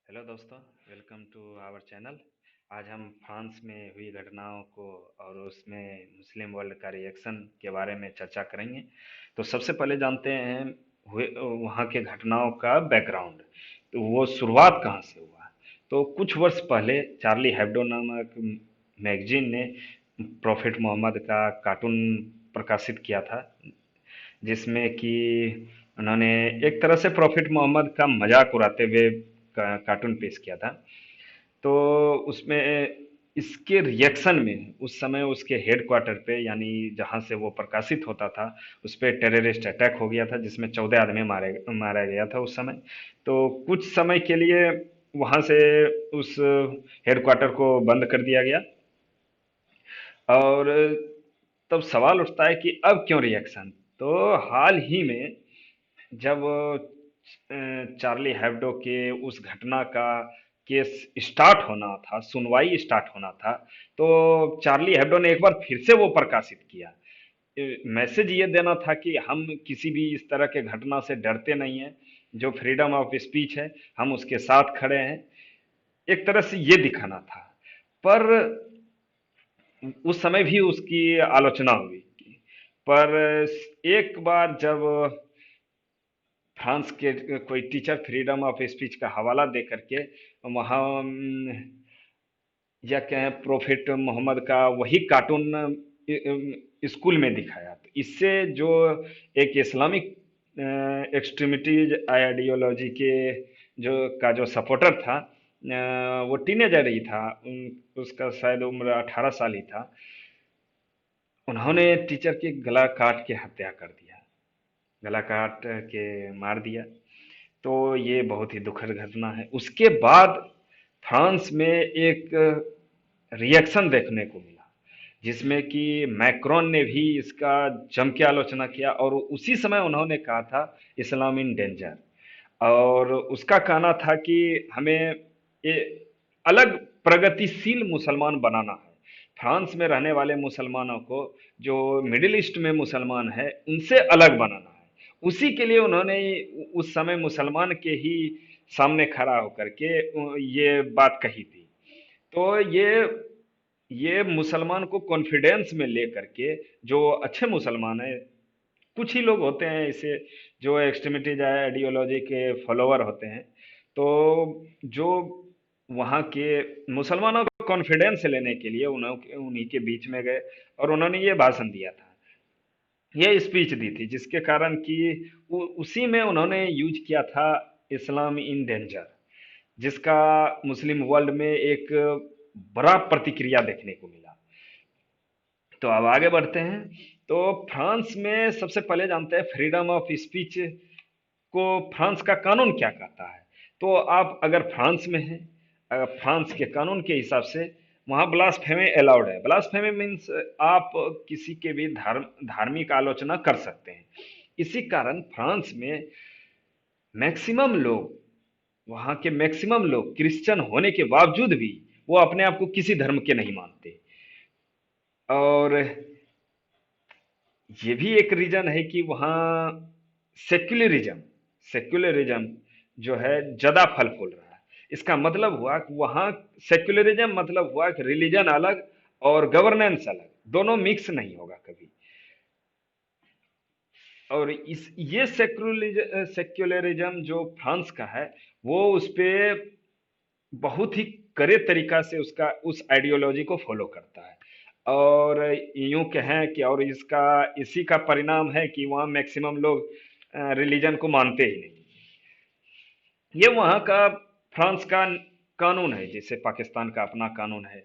Hello दोस्तों, welcome to our channel. आज हम फ्रांस में हुई घटनाओं को और उसमें मुस्लिम वर्ल्ड का रिएक्शन के बारे में चर्चा करेंगे। तो सबसे पहले जानते हैं हुए वहाँ के घटनाओं का बैकग्राउंड। तो वो शुरुआत कहाँ से हुआ। तो कुछ वर्ष पहले चार्ली हेब्डो नामक मैगजीन ने प्रॉफिट मोहम्मद का कार्टून प्रकाशित किया था, जिसमें कि उन्होंने एक तरह से प्रॉफिट मोहम्मद का मजाक उड़ाते हुए कार्टून पेश किया था। तो उसमें इसके रिएक्शन में उस समय उसके हेडक्वार्टर पे, यानी जहां से वो प्रकाशित होता था, उस पे टेररिस्ट अटैक हो गया था, जिसमें 14 आदमी मारा गया था उस समय। तो कुछ समय के लिए वहां से उस हेडक्वार्टर को बंद कर दिया गया। और तब सवाल उठता है कि अब क्यों रिएक्शन। तो हाल ही में जब चार्ली हेब्डो के उस घटना का केस स्टार्ट होना था, सुनवाई स्टार्ट होना था, तो चार्ली हेब्डो ने एक बार फिर से वो प्रकाशित किया। मैसेज ये देना था कि हम किसी भी इस तरह के घटना से डरते नहीं हैं। जो फ्रीडम ऑफ स्पीच है, हम उसके साथ खड़े हैं। एक तरह से ये दिखाना था। पर उस समय भी उसकी आलोचना हुई। पर एक बार जब फ्रांस के कोई टीचर फ्रीडम ऑफ स्पीच का हवाला दे करके वहाँ या कहें प्रोफेट मोहम्मद का वही कार्टून स्कूल में दिखाया, तो इससे जो एक इस्लामिक एक्सट्रीमिटीज आइडियोलॉजी के जो सपोर्टर था, वो टीनेजर ही था, उसका शायद उम्र 18 साल ही था। उन्होंने टीचर की गला काट के हत्या कर दिया, गला काट के मार दिया। तो ये बहुत ही दुखद घटना है। उसके बाद फ्रांस में एक रिएक्शन देखने को मिला, जिसमें कि मैक्रोन ने भी इसका जम के आलोचना किया, और उसी समय उन्होंने कहा था इस्लाम इन डेंजर। और उसका कहना था कि हमें ये अलग प्रगतिशील मुसलमान बनाना है। फ्रांस में रहने वाले मुसलमानों को, जो मिडिल ईस्ट में मुसलमान है, उनसे अलग बनाना है। उसी के लिए उन्होंने उस समय मुसलमान के ही सामने खड़ा होकर के ये बात कही थी। तो ये मुसलमान को कॉन्फिडेंस में लेकर के, जो अच्छे मुसलमान है, कुछ ही लोग होते हैं इसे जो एक्सट्रीमिटीज आइडियोलॉजी के फॉलोअर होते हैं, तो जो वहाँ के मुसलमानों को कॉन्फिडेंस लेने के लिए उन्हीं के बीच में गए, और उन्होंने ये भाषण दिया था, ये स्पीच दी थी, जिसके कारण कि उसी में उन्होंने यूज किया था इस्लाम इन डेंजर, जिसका मुस्लिम वर्ल्ड में एक बड़ा प्रतिक्रिया देखने को मिला। तो अब आगे बढ़ते हैं। तो फ्रांस में सबसे पहले जानते हैं फ्रीडम ऑफ स्पीच को फ्रांस का कानून क्या कहता है। तो आप अगर फ्रांस में हैं, फ्रांस के कानून के हिसाब से वहाँ ब्लास्फेमी अलाउड है। ब्लास्फेमी मीन्स आप किसी के भी धार्मिक आलोचना कर सकते हैं। इसी कारण फ्रांस में मैक्सिमम लोग, वहाँ के मैक्सिमम लोग क्रिश्चियन होने के बावजूद भी वो अपने आप को किसी धर्म के नहीं मानते। और ये भी एक रीजन है कि वहाँ सेक्युलरिज्म सेक्युलरिज्म जो है ज्यादा फल फूल रहा है। इसका मतलब हुआ कि वहाँ सेक्युलरिज्म मतलब हुआ कि रिलीजन अलग और गवर्नेंस अलग, दोनों मिक्स नहीं होगा कभी। और इस ये सेक्युलरिज्म जो फ्रांस का है, वो उस पे बहुत ही कड़े तरीका से उसका उस आइडियोलॉजी को फॉलो करता है। और यूं कहें कि और इसका इसी का परिणाम है कि वहाँ मैक्सिमम लोग रिलीजन को मानते ही नहीं। ये वहाँ का फ्रांस का कानून है, जैसे पाकिस्तान का अपना कानून है,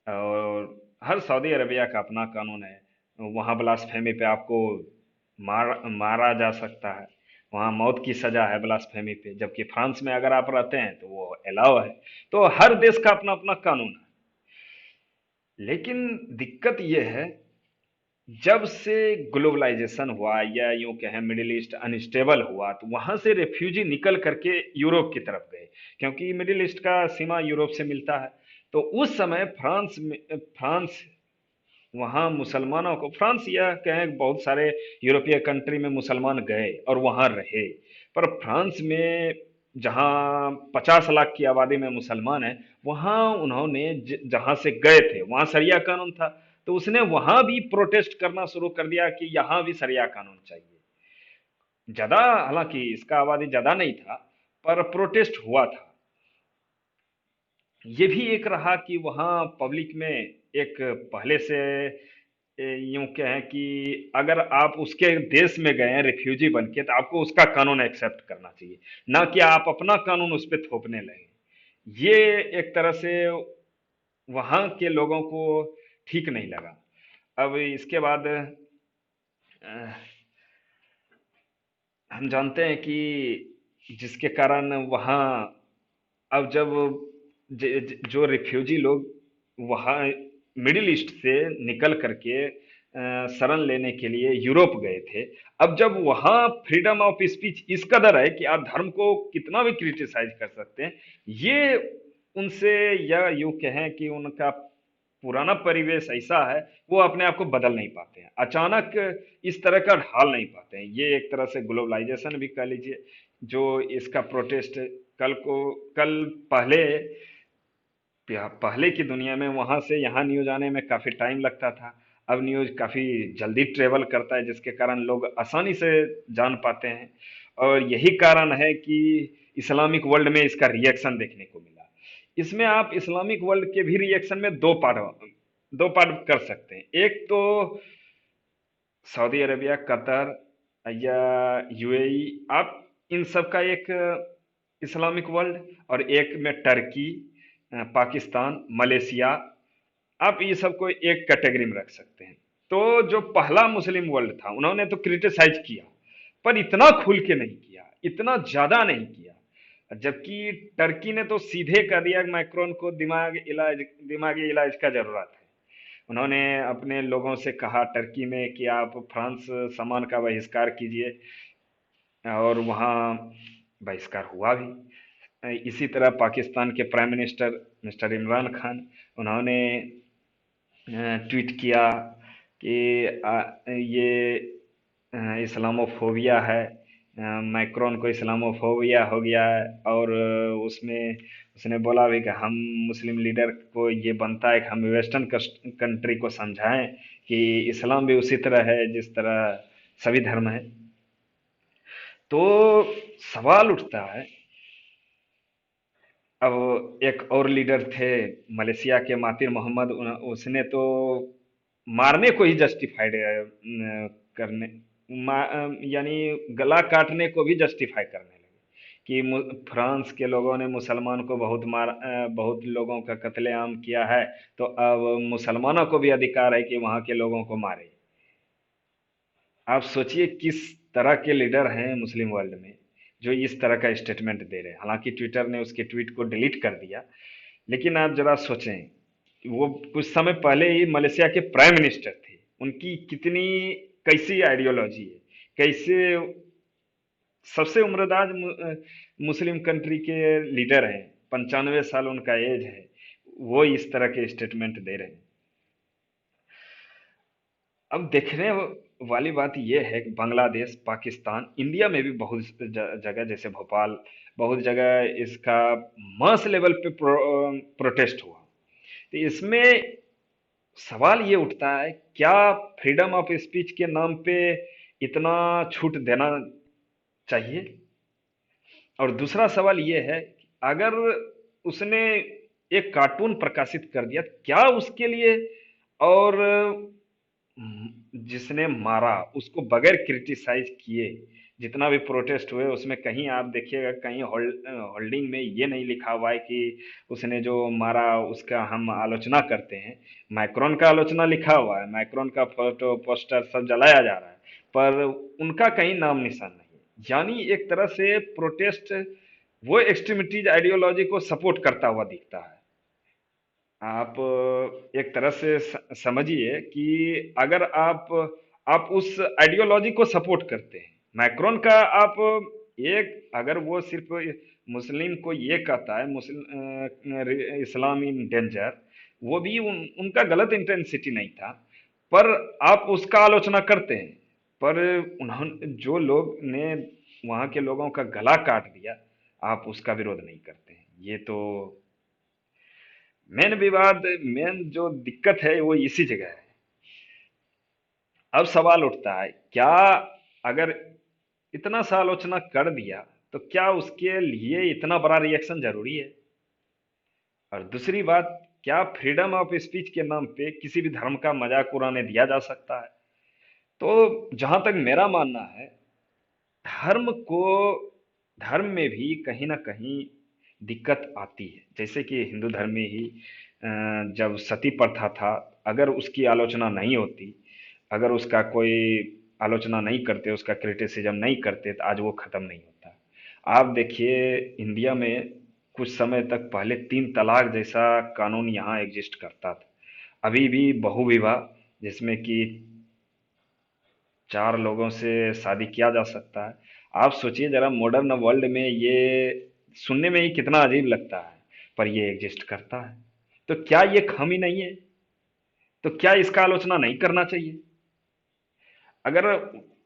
और हर सऊदी अरबिया का अपना कानून है। वहाँ ब्लास्फेमी पे आपको मारा जा सकता है। वहाँ मौत की सजा है ब्लास्फेमी पे, जबकि फ्रांस में अगर आप रहते हैं तो वो अलाउ है। तो हर देश का अपना अपना कानून है। लेकिन दिक्कत ये है, जब से ग्लोबलाइजेशन हुआ, या यूं कहें मिडिल ईस्ट अनस्टेबल हुआ, तो वहां से रेफ्यूजी निकल करके यूरोप की तरफ गए, क्योंकि मिडिल ईस्ट का सीमा यूरोप से मिलता है। तो उस समय फ्रांस वहाँ मुसलमानों को, फ्रांस या कहें बहुत सारे यूरोपीय कंट्री में मुसलमान गए और वहाँ रहे। पर फ्रांस में जहाँ 50 लाख की आबादी में मुसलमान है, वहाँ उन्होंने जहाँ से गए थे वहाँ शरिया कानून था, तो उसने वहाँ भी प्रोटेस्ट करना शुरू कर दिया कि यहाँ भी शरिया कानून चाहिए। ज्यादा, हालांकि इसका आबादी ज्यादा नहीं था, पर प्रोटेस्ट हुआ था। ये भी एक रहा कि वहाँ पब्लिक में एक पहले से यूं कहें कि अगर आप उसके देश में गए हैं रिफ्यूजी बन के, तो आपको उसका कानून एक्सेप्ट करना चाहिए, ना कि आप अपना कानून उस पर थोपने लगे। ये एक तरह से वहाँ के लोगों को ठीक नहीं लगा। अब इसके बाद हम जानते हैं कि जिसके कारण वहाँ, अब जब जो रिफ्यूजी लोग वहाँ मिडिल ईस्ट से निकल करके शरण लेने के लिए यूरोप गए थे, अब जब वहाँ फ्रीडम ऑफ स्पीच इस कदर है कि आप धर्म को कितना भी क्रिटिसाइज कर सकते हैं, ये उनसे, या यूं कहें कि उनका पुराना परिवेश ऐसा है, वो अपने आप को बदल नहीं पाते हैं, अचानक इस तरह का ढाल नहीं पाते हैं। ये एक तरह से ग्लोबलाइजेशन भी कह लीजिए, जो इसका प्रोटेस्ट कल पहले पहले की दुनिया में वहां से यहाँ न्यूज आने में काफी टाइम लगता था। अब न्यूज काफी जल्दी ट्रेवल करता है, जिसके कारण लोग आसानी से जान पाते हैं। और यही कारण है कि इस्लामिक वर्ल्ड में इसका रिएक्शन देखने को मिला। इसमें आप इस्लामिक वर्ल्ड के भी रिएक्शन में दो पार्ट कर सकते हैं। एक तो सऊदी अरेबिया, कतर या यूएई, आप इन सब का एक इस्लामिक वर्ल्ड, और एक में टर्की, पाकिस्तान, मलेशिया, आप ये सबको एक कैटेगरी में रख सकते हैं। तो जो पहला मुस्लिम वर्ल्ड था, उन्होंने तो क्रिटिसाइज किया, पर इतना खुल के नहीं किया, इतना ज्यादा नहीं किया। जबकि टर्की ने तो सीधे कह दिया मैक्रोन को दिमागी इलाज का जरूरत है। उन्होंने अपने लोगों से कहा टर्की में कि आप फ्रांस सामान का बहिष्कार कीजिए, और वहाँ बहिष्कार हुआ भी। इसी तरह पाकिस्तान के prime minister mister Imran Khan, उन्होंने ट्वीट किया कि ये इस्लामोफोबिया है, मैक्रोन को इस्लामोफोबिया हो गया है। और उसमें उसने बोला भी कि हम मुस्लिम लीडर को ये बनता है कि हम वेस्टर्न कंट्री को समझाएं कि इस्लाम भी उसी तरह है जिस तरह सभी धर्म है। तो सवाल उठता है, अब एक और लीडर थे मलेशिया के मातिर मोहम्मद, उसने तो मारने को ही जस्टिफाइड करने, यानी गला काटने को भी जस्टिफाई करने लगे कि फ्रांस के लोगों ने मुसलमान को बहुत लोगों का कत्लेआम किया है, तो अब मुसलमानों को भी अधिकार है कि वहां के लोगों को मारे। आप सोचिए किस तरह के लीडर हैं मुस्लिम वर्ल्ड में जो इस तरह का स्टेटमेंट दे रहे हैं। हालांकि ट्विटर ने उसके ट्वीट को डिलीट कर दिया, लेकिन आप जरा सोचें, वो कुछ समय पहले ही मलेशिया के प्राइम मिनिस्टर थे, उनकी कितनी, कैसी आइडियोलॉजी है, कैसे सबसे उम्रदराज मुस्लिम कंट्री के लीडर हैं, 95 साल उनका एज है, वो इस तरह के स्टेटमेंट दे रहे हैं। अब देखने वाली बात यह है कि बांग्लादेश, पाकिस्तान, इंडिया में भी बहुत जगह, जैसे भोपाल, बहुत जगह इसका मास लेवल पे प्रोटेस्ट हुआ। तो इसमें सवाल ये उठता है, क्या फ्रीडम ऑफ स्पीच के नाम पे इतना छूट देना चाहिए? और दूसरा सवाल ये है कि अगर उसने एक कार्टून प्रकाशित कर दिया, क्या उसके लिए, और जिसने मारा उसको बगैर क्रिटिसाइज किए, जितना भी प्रोटेस्ट हुए उसमें कहीं आप देखिएगा, कहीं होल्डिंग में ये नहीं लिखा हुआ है कि उसने जो मारा उसका हम आलोचना करते हैं। मैक्रोन का आलोचना लिखा हुआ है, मैक्रोन का फोटो पोस्टर सब जलाया जा रहा है, पर उनका कहीं नाम निशान नहीं है। यानी एक तरह से प्रोटेस्ट वो एक्सट्रीमिटीज आइडियोलॉजी को सपोर्ट करता हुआ दिखता है। आप एक तरह से समझिए कि अगर आप उस आइडियोलॉजी को सपोर्ट करते हैं, मैक्रोन का आप एक, अगर वो सिर्फ मुस्लिम को ये कहता है मुस्लिम इस्लाम इन डेंजर, वो भी उनका गलत इंटेंसिटी नहीं था, पर आप उसका आलोचना करते हैं। पर उन्होंने, जो लोग ने वहां के लोगों का गला काट दिया, आप उसका विरोध नहीं करते हैं। ये तो मेन विवाद, मेन जो दिक्कत है वो इसी जगह है। अब सवाल उठता है, क्या अगर इतना सा आलोचना कर दिया तो क्या उसके लिए इतना बड़ा रिएक्शन जरूरी है? और दूसरी बात, क्या फ्रीडम ऑफ स्पीच के नाम पे किसी भी धर्म का मजाक उड़ाने दिया जा सकता है? तो जहां तक मेरा मानना है, धर्म को धर्म में भी कहीं ना कहीं दिक्कत आती है। जैसे कि हिंदू धर्म में ही जब सती प्रथा था, अगर उसकी आलोचना नहीं होती, अगर उसका कोई आलोचना नहीं करते, उसका क्रिटिसिज्म नहीं करते, तो आज वो खत्म नहीं होता। आप देखिए, इंडिया में कुछ समय तक पहले 3 तलाक जैसा कानून यहाँ एग्जिस्ट करता था। अभी भी बहु विवाह, जिसमें कि 4 लोगों से शादी किया जा सकता है। आप सोचिए जरा, मॉडर्न वर्ल्ड में ये सुनने में ही कितना अजीब लगता है, पर ये एग्जिस्ट करता है। तो क्या ये खामी नहीं है? तो क्या इसका आलोचना नहीं करना चाहिए? अगर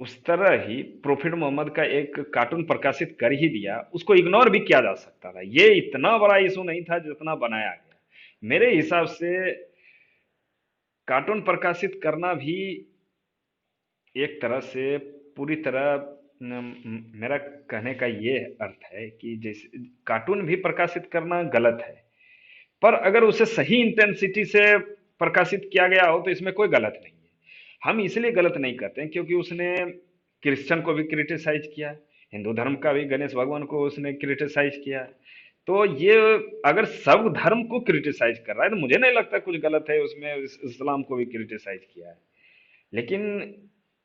उस तरह ही प्रोफेट मोहम्मद का एक कार्टून प्रकाशित कर ही दिया, उसको इग्नोर भी किया जा सकता था। ये इतना बड़ा इशू नहीं था जितना बनाया गया। मेरे हिसाब से कार्टून प्रकाशित करना भी एक तरह से पूरी तरह मेरा कहने का ये अर्थ है कि जैसे कार्टून भी प्रकाशित करना गलत है, पर अगर उसे सही इंटेंसिटी से प्रकाशित किया गया हो तो इसमें कोई गलत नहीं है। हम इसलिए गलत नहीं कहते हैं क्योंकि उसने क्रिश्चियन को भी क्रिटिसाइज किया है, हिंदू धर्म का भी, गणेश भगवान को उसने क्रिटिसाइज किया है। तो ये, अगर सब धर्म को क्रिटिसाइज कर रहा है तो मुझे नहीं लगता कुछ गलत है उसमें। इस्लाम को भी क्रिटिसाइज किया है, लेकिन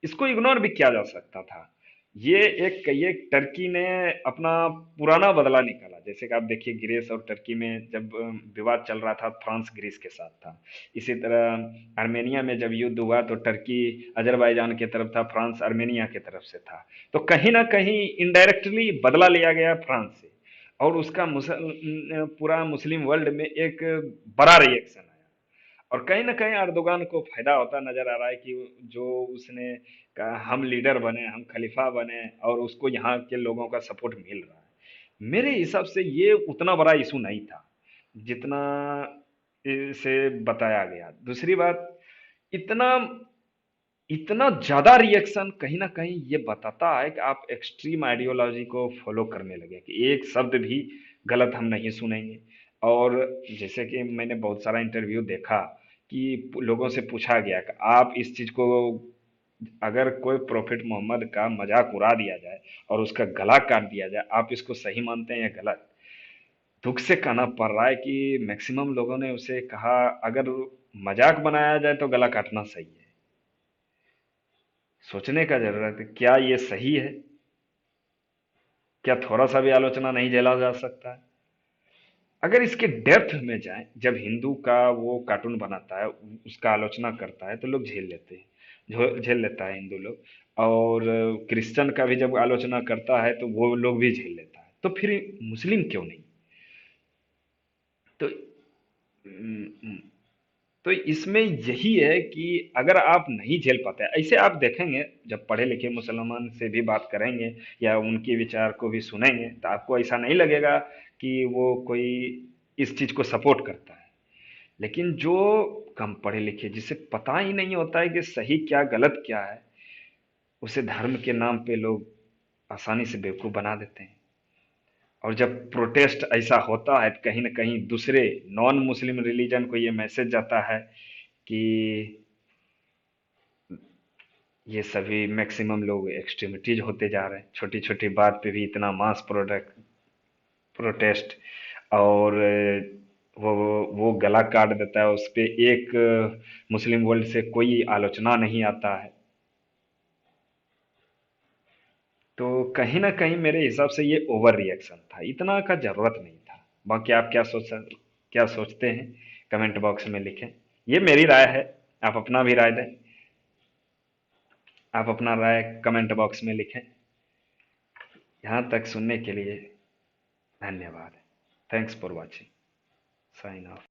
इसको इग्नोर भी किया जा सकता था। ये टर्की ने अपना पुराना बदला निकाला। जैसे कि आप देखिए, ग्रीस और टर्की में जब विवाद चल रहा था, फ्रांस ग्रीस के साथ था। इसी तरह आर्मेनिया में जब युद्ध हुआ तो टर्की अजरबैजान की तरफ था, फ्रांस आर्मेनिया की तरफ से था। तो कहीं ना कहीं इनडायरेक्टली बदला लिया गया फ्रांस से, और उसका पूरा मुस्लिम वर्ल्ड में एक बड़ा रिएक्शन आया। और कहीं ना कहीं अर्दोगान को फायदा होता नजर आ रहा है कि जो उसने कहा हम लीडर बने, हम खलीफा बने, और उसको यहाँ के लोगों का सपोर्ट मिल रहा है। मेरे हिसाब से ये उतना बड़ा इशू नहीं था जितना इसे बताया गया। दूसरी बात, इतना इतना ज्यादा रिएक्शन कहीं ना कहीं ये बताता है कि आप एक्सट्रीम आइडियोलॉजी को फॉलो करने लगे, कि एक शब्द भी गलत हम नहीं सुनेंगे। और जैसे कि मैंने बहुत सारा इंटरव्यू देखा कि लोगों से पूछा गया कि आप इस चीज को, अगर कोई प्रॉफिट मोहम्मद का मजाक उड़ा दिया जाए और उसका गला काट दिया जाए, आप इसको सही मानते हैं या गलत? दुख से कहना पड़ रहा है कि मैक्सिमम लोगों ने उसे कहा, अगर मजाक बनाया जाए तो गला काटना सही है। सोचने का जरूरत है, क्या ये सही है? क्या थोड़ा सा भी आलोचना नहीं झेला जा सकता है? अगर इसके डेप्थ में जाए, जब हिंदू का वो कार्टून बनाता है, उसका आलोचना करता है, तो लोग झेल लेते हैं, झेल लेता है हिंदू लोग। और क्रिश्चियन का भी जब आलोचना करता है तो वो लोग भी झेल लेता है, तो फिर मुस्लिम क्यों नहीं? तो हम्म, तो इसमें यही है कि अगर आप नहीं झेल पाते, ऐसे आप देखेंगे जब पढ़े लिखे मुसलमान से भी बात करेंगे या उनके विचार को भी सुनेंगे, तो आपको ऐसा नहीं लगेगा कि वो कोई इस चीज को सपोर्ट करता है। लेकिन जो कम पढ़े लिखे, जिसे पता ही नहीं होता है कि सही क्या गलत क्या है, उसे धर्म के नाम पे लोग आसानी से बेवकूफ बना देते हैं। और जब प्रोटेस्ट ऐसा होता है तो कहीं ना कहीं दूसरे नॉन मुस्लिम रिलीजन को ये मैसेज जाता है कि ये सभी मैक्सिमम लोग एक्सट्रीमिटीज होते जा रहे हैं, छोटी छोटी बात पे भी इतना मास प्रोडक्ट प्रोटेस्ट। और वो गला काट देता है, उस पे एक मुस्लिम वर्ल्ड से कोई आलोचना नहीं आता है। तो कहीं ना कहीं मेरे हिसाब से ये ओवर रिएक्शन था, इतना का जरूरत नहीं था। बाकी आप क्या सोचते हैं, कमेंट बॉक्स में लिखें। ये मेरी राय है, आप अपना भी राय दें। आप अपना राय कमेंट बॉक्स में लिखें। यहाँ तक सुनने के लिए धन्यवाद। Thanks for watching. Sign of.